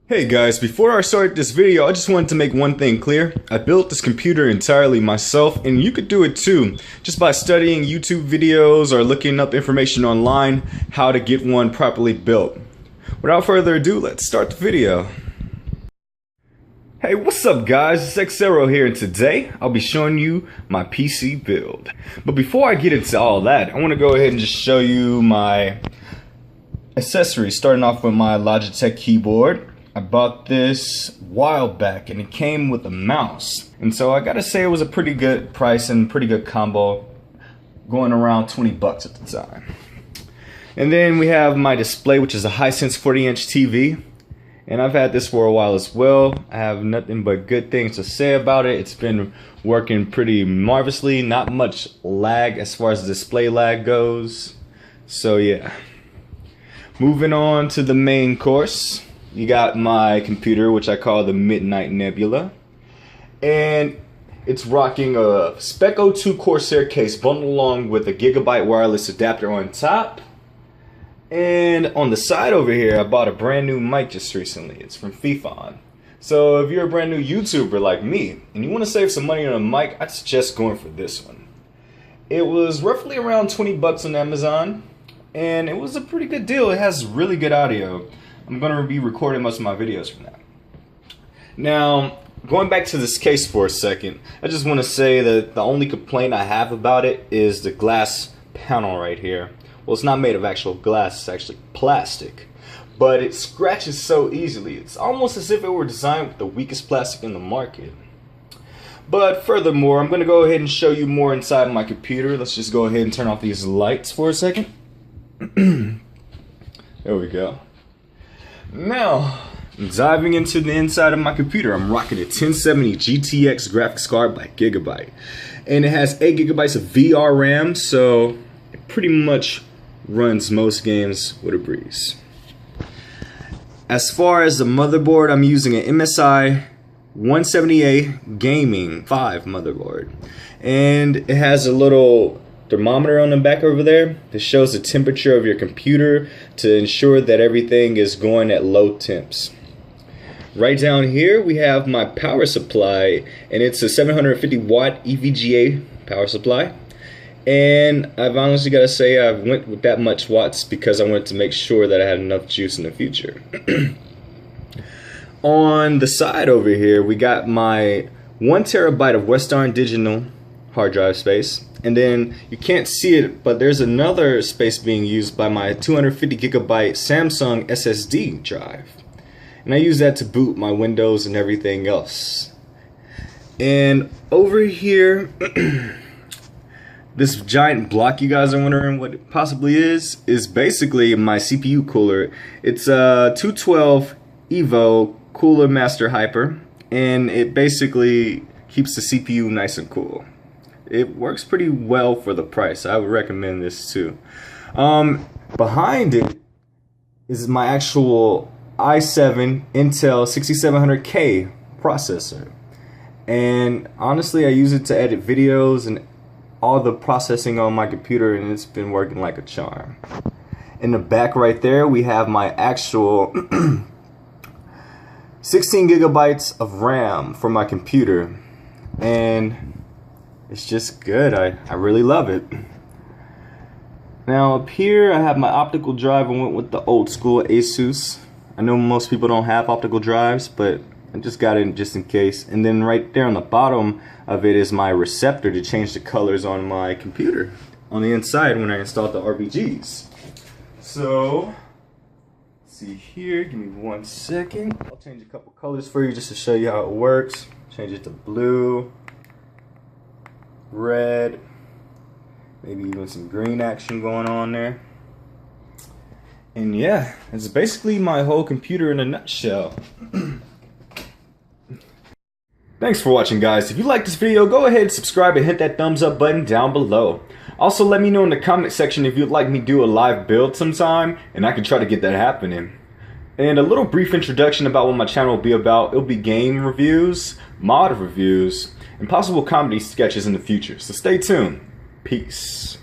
Hey guys, before I start this video, I just wanted to make one thing clear. I built this computer entirely myself, and you could do it too, just by studying YouTube videos or looking up information online how to get one properly built. Without further ado, let's start the video. Hey, what's up guys, it's Xero here, and today I'll be showing you my PC build. But before I get into all that, I want to go ahead and just show you my accessories, starting off with my Logitech keyboard. I bought this a while back and it came with a mouse, and so I gotta say it was a pretty good price and pretty good combo, going around 20 bucks at the time. And then we have my display, which is a Hisense 40-inch TV, and I've had this for a while as well. I have nothing but good things to say about it. It's been working pretty marvelously, not much lag as far as display lag goes. So yeah, moving on to the main course. You got my computer, which I call the Midnight Nebula, and it's rocking a Spec 02 Corsair case bundled along with a gigabyte wireless adapter on top. And on the side over here, I bought a brand new mic just recently. It's from FIFA. So if you're a brand new YouTuber like me and you want to save some money on a mic, I'd suggest going for this one. It was roughly around 20 bucks on Amazon, and it was a pretty good deal. It has really good audio. I'm going to be recording most of my videos from that. Now, going back to this case for a second, I just want to say that the only complaint I have about it is the glass panel right here. Well, it's not made of actual glass, it's actually plastic. But it scratches so easily. It's almost as if it were designed with the weakest plastic in the market. But furthermore, I'm going to go ahead and show you more inside of my computer. Let's just go ahead and turn off these lights for a second. There we go. Now, diving into the inside of my computer, I'm rocking a 1070 GTX graphics card by Gigabyte. And it has 8 gigabytes of VR RAM, so it pretty much runs most games with a breeze. As far as the motherboard, I'm using an MSI 170A Gaming 5 motherboard. And it has a little thermometer on the back over there that shows the temperature of your computer to ensure that everything is going at low temps. Right down here we have my power supply, and it's a 750 watt EVGA power supply. And I've honestly got to say I went with that much watts because I wanted to make sure that I had enough juice in the future. On the side over here we got my 1 terabyte of Western Digital hard drive space, and then you can't see it, but there's another space being used by my 250 gigabyte Samsung SSD drive, and I use that to boot my Windows and everything else. And over here this giant block you guys are wondering what it possibly is basically my CPU cooler. It's a 212 Evo Cooler Master Hyper, and it basically keeps the CPU nice and cool. It works pretty well for the price. I would recommend this too. Behind it is my actual i7 Intel 6700K processor. And honestly, I use it to edit videos and all the processing on my computer, and it's been working like a charm. In the back right there, we have my actual 16 gigabytes of RAM for my computer. And it's just good. I really love it. Now up here I have my optical drive. I went with the old school Asus. I know most people don't have optical drives, but I just got it just in case. And then right there on the bottom of it is my receptor to change the colors on my computer on the inside when I installed the RGBs. So let's see here, give me 1 second. I'll change a couple colors for you just to show you how it works. Change it to blue, red, maybe even some green action going on there. And yeah, it's basically my whole computer in a nutshell. Thanks for watching guys. If you like this video, go ahead and subscribe and hit that thumbs up button down below. Also let me know in the comment section if you'd like me to do a live build sometime, and I can try to get that happening. And a little brief introduction about what my channel will be about. It'll be game reviews, mod reviews, and possible comedy sketches in the future. So stay tuned. Peace.